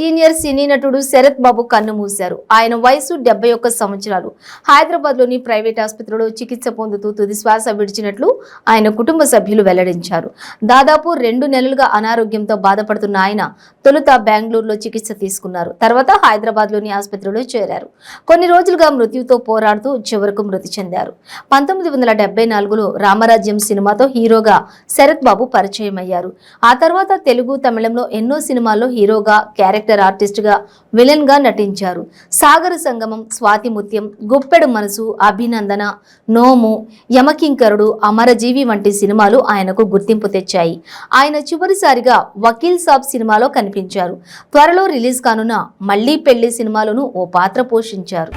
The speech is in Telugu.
సీనియర్ సినీ నటుడు శరత్ బాబు కన్ను మూశారు. ఆయన వయసు 71 సంవత్సరాలు. హైదరాబాద్ లోని ప్రైవేట్ ఆసుపత్రిలో చికిత్స పొందుతూ తుది శ్వాస విడిచినట్లు ఆయన కుటుంబ సభ్యులు వెల్లడించారు. దాదాపు 2 నెలలుగా అనారోగ్యంతో బాధపడుతున్న ఆయన తొలుత బెంగళూరులో చికిత్స తీసుకున్నారు. తర్వాత హైదరాబాద్ లోని ఆసుపత్రిలో చేరారు. కొన్ని రోజులుగా మృత్యుతో పోరాడుతూ చివరకు మృతి చెందారు. 1974లో రామరాజ్యం సినిమాతో హీరోగా శరత్ బాబు పరిచయం అయ్యారు. ఆ తర్వాత తెలుగు, తమిళంలో ఎన్నో సినిమాల్లో హీరోగా, క్యారెక్టర్ ఆర్టిస్ట్ గా, విలన్ గా నటించారు. సాగర సంగమం, స్వాతి ముత్యం, గుప్పెడు మనసు, అభినందన, నోము, యమకింకరుడు, అమరజీవి వంటి సినిమాలు ఆయనకు గుర్తింపు తెచ్చాయి. ఆయన చివరిసారిగా వకీల్ సాబ్ సినిమాలో కనిపించారు. త్వరలో రిలీజ్ కానున్న మళ్ళీ పెళ్లి సినిమాలోనూ ఓ పాత్ర పోషించారు.